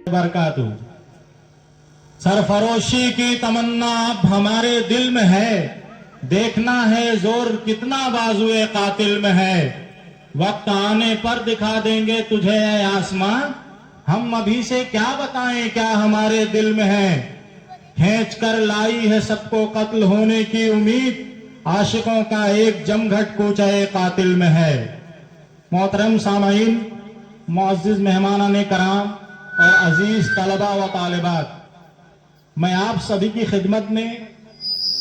बरकातहू। सरफरोशी की तमन्ना अब हमारे दिल में है, देखना है जोर कितना बाजुए कातिल में है। वक्त आने पर दिखा देंगे तुझे ऐ आसमां, हम अभी से क्या बताएं क्या हमारे दिल में है। खींच कर लाई है सबको कत्ल होने की उम्मीद, आशिकों का एक जमघट कूचे कातिल में है। मोहतरम सामाईन, मुअज़्ज़िज़ मेहमानान कराम और अजीज तलबा व तालिबात, मैं आप सभी की खिदमत में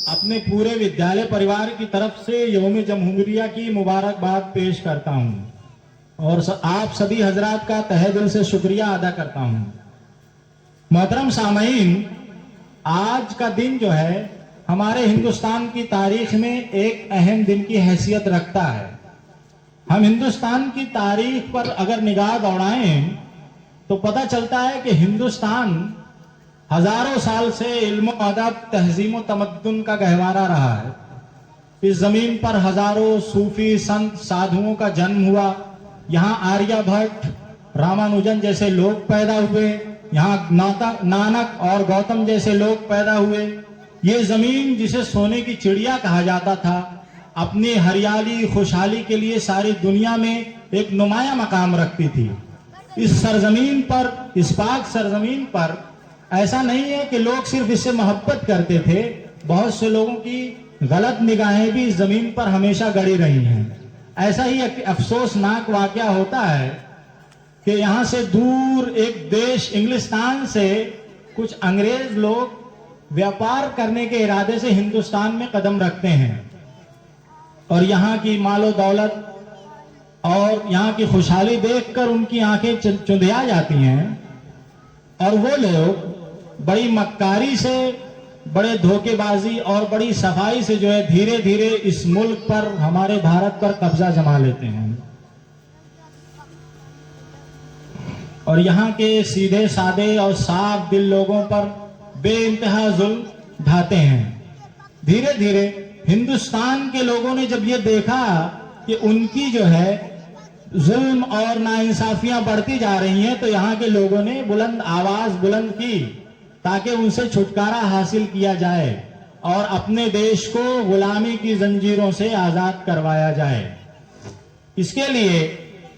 अपने पूरे विद्यालय परिवार की तरफ से यौम जमहूरिया की मुबारकबाद पेश करता हूं और आप सभी हजरात का तहे दिल से शुक्रिया अदा करता हूं। मोहतरम सामाईन, आज का दिन जो है हमारे हिंदुस्तान की तारीख में एक अहम दिन की हैसियत रखता है। हम हिंदुस्तान की तारीख पर अगर निगाह दौड़ाएं तो पता चलता है कि हिंदुस्तान हजारों साल से इल्म अदब तहजीम तमद्दुन का गहवारा रहा है। इस जमीन पर हजारों सूफी संत साधुओं का जन्म हुआ। यहाँ आर्यभट्ट, रामानुजन जैसे लोग पैदा हुए, यहाँ नानक और गौतम जैसे लोग पैदा हुए। ये जमीन जिसे सोने की चिड़िया कहा जाता था, अपनी हरियाली खुशहाली के लिए सारी दुनिया में एक नुमाया मकाम रखती थी। इस सरजमीन पर, इस पाक सरजमीन पर ऐसा नहीं है कि लोग सिर्फ इससे मोहब्बत करते थे, बहुत से लोगों की गलत निगाहें भी इस जमीन पर हमेशा गड़ी रही हैं। ऐसा ही एक अफसोसनाक वाकया होता है कि यहाँ से दूर एक देश इंग्लिस्तान से कुछ अंग्रेज लोग व्यापार करने के इरादे से हिंदुस्तान में कदम रखते हैं और यहाँ की मालो दौलत और यहाँ की खुशहाली देखकर उनकी आंखें चुंधिया जाती हैं और वो लोग बड़ी मक्कारी से, बड़े धोखेबाजी और बड़ी सफाई से जो है धीरे धीरे इस मुल्क पर, हमारे भारत पर कब्जा जमा लेते हैं और यहाँ के सीधे सादे और साफ दिल लोगों पर बेइंतहा जुल्म ढाते हैं। धीरे धीरे हिंदुस्तान के लोगों ने जब ये देखा कि उनकी जो है जुल्म और नाइंसाफियां बढ़ती जा रही हैं, तो यहाँ के लोगों ने बुलंद आवाज बुलंद की ताकि उनसे छुटकारा हासिल किया जाए और अपने देश को गुलामी की जंजीरों से आजाद करवाया जाए। इसके लिए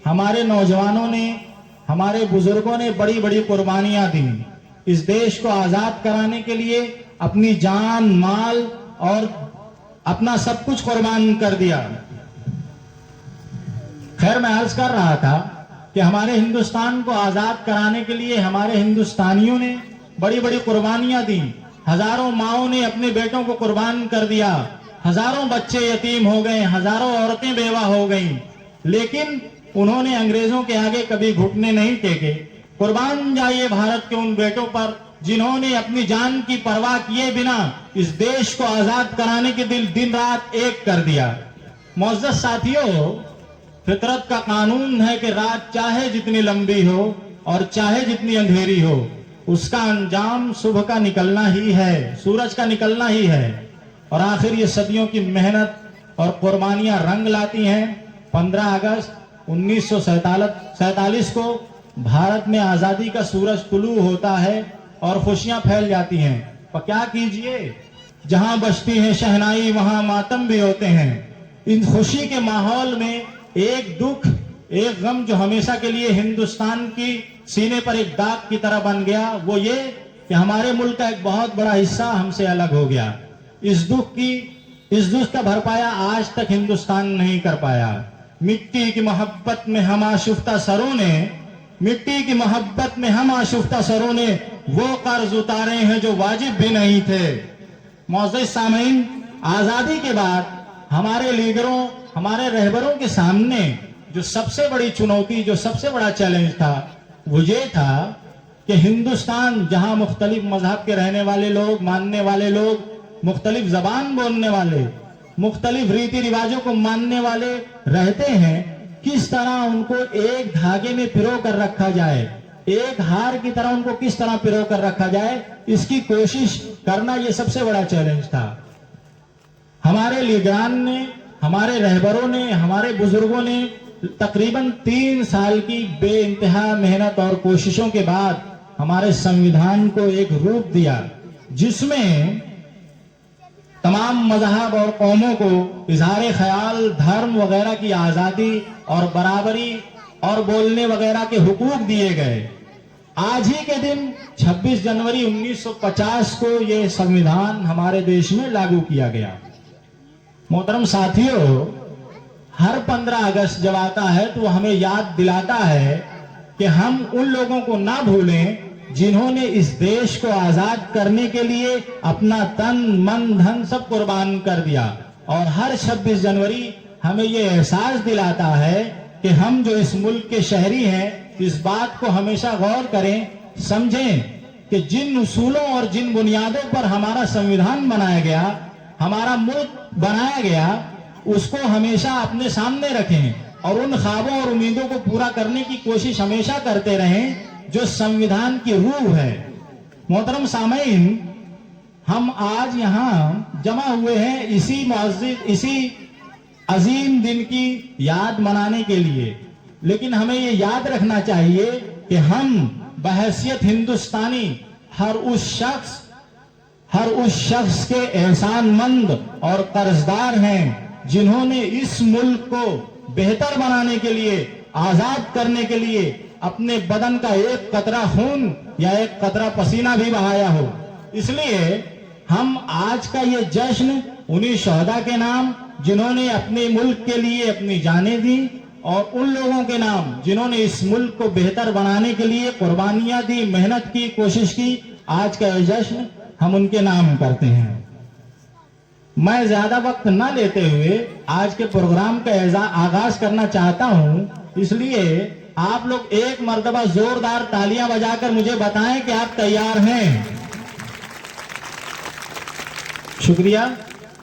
हमारे नौजवानों ने, हमारे बुजुर्गों ने बड़ी बड़ी कुर्बानियां दी। इस देश को आजाद कराने के लिए अपनी जान, माल और अपना सब कुछ कुर्बान कर दिया। खैर, मैं अर्ज कर रहा था कि हमारे हिंदुस्तान को आजाद कराने के लिए हमारे हिंदुस्तानियों ने बड़ी बड़ी कुर्बानियां दी। हजारों माओं ने अपने बेटों को कुर्बान कर दिया, हजारों बच्चे यतीम हो गए, हजारों औरतें बेवा हो गईं, लेकिन उन्होंने अंग्रेजों के आगे कभी घुटने नहीं टेके। कुर्बान जाइए भारत के उन बेटों पर जिन्होंने अपनी जान की परवाह किए बिना इस देश को आजाद कराने के दिन रात एक कर दिया। मुअज़्ज़ज़ साथियों, फितरत का कानून है कि रात चाहे जितनी लंबी हो और चाहे जितनी अंधेरी हो, उसका अंजाम सुबह का निकलना ही है, सूरज का निकलना ही है। और आखिर ये सदियों की मेहनत और कुर्बानियां रंग लाती हैं। 15 अगस्त 1947 को भारत में आजादी का सूरज तुलू होता है और खुशियां फैल जाती हैं। पर क्या कीजिए, जहां बजती है शहनाई वहां मातम भी होते हैं। इन खुशी के माहौल में एक दुख, एक गम जो हमेशा के लिए हिंदुस्तान की सीने पर एक दाग की तरह बन गया, वो ये कि हमारे मुल्क का एक बहुत बड़ा हिस्सा हमसे अलग हो गया। इस दुख का भरपाया आज तक हिंदुस्तान नहीं कर पाया। मिट्टी की मोहब्बत में हम आशुफ्ता सरों ने, मिट्टी की मोहब्बत में हम आशुफ्ता सरों ने वो कर्ज उतारे हैं जो वाजिब भी नहीं थे। मुअज़्ज़िज़ सामीन, आजादी के बाद हमारे लीडरों, हमारे रहबरों के सामने जो सबसे बड़ी चुनौती, जो सबसे बड़ा चैलेंज था, वो ये था कि हिंदुस्तान जहां मुख्तलिफ मजहब के रहने वाले लोग, मानने वाले लोग, मुख्तलिफ जबान बोलने वाले, मुख्तलिफ रीति रिवाजों को मानने वाले रहते हैं, किस तरह उनको एक धागे में पिरो कर रखा जाए, एक हार की तरह उनको किस तरह पिरो कर रखा जाए, इसकी कोशिश करना ये सबसे बड़ा चैलेंज था। हमारे लीडरान ने, हमारे रहबरों ने, हमारे बुजुर्गों ने तकरीबन 3 साल की बेइंतहा मेहनत और कोशिशों के बाद हमारे संविधान को एक रूप दिया, जिसमें तमाम मजहब और कौमों को इजहार ख्याल, धर्म वगैरह की आज़ादी और बराबरी और बोलने वगैरह के हुकूक दिए गए। आज ही के दिन 26 जनवरी 1950 को ये संविधान हमारे देश में लागू किया गया। मोहतरम साथियों, हर 15 अगस्त जब आता है तो हमें याद दिलाता है कि हम उन लोगों को ना भूलें जिन्होंने इस देश को आजाद करने के लिए अपना तन, मन, धन सब कुर्बान कर दिया। और हर 26 जनवरी हमें ये एहसास दिलाता है कि हम जो इस मुल्क के शहरी हैं, इस बात को हमेशा गौर करें, समझें कि जिन उसूलों और जिन बुनियादों पर हमारा संविधान बनाया गया, हमारा मुल्क बनाया गया, उसको हमेशा अपने सामने रखें और उन ख्वाबों और उम्मीदों को पूरा करने की कोशिश हमेशा करते रहें जो संविधान की रूह है। मोहतरम सामीन, हम आज यहाँ जमा हुए हैं इसी अजीम दिन की याद मनाने के लिए, लेकिन हमें ये याद रखना चाहिए कि हम बहैसियत हिंदुस्तानी हर उस शख्स के एहसानमंद और कर्जदार हैं जिन्होंने इस मुल्क को बेहतर बनाने के लिए, आजाद करने के लिए अपने बदन का एक कतरा खून या एक कतरा पसीना भी बहाया हो। इसलिए हम आज का ये जश्न उन्हीं शहदा के नाम जिन्होंने अपने मुल्क के लिए अपनी जानें दी और उन लोगों के नाम जिन्होंने इस मुल्क को बेहतर बनाने के लिए कुर्बानियां दी, मेहनत की, कोशिश की, आज का ये जश्न हम उनके नाम करते हैं। मैं ज्यादा वक्त न लेते हुए आज के प्रोग्राम का आगाज करना चाहता हूं, इसलिए आप लोग एक मर्तबा जोरदार तालियां बजाकर मुझे बताएं कि आप तैयार हैं। शुक्रिया।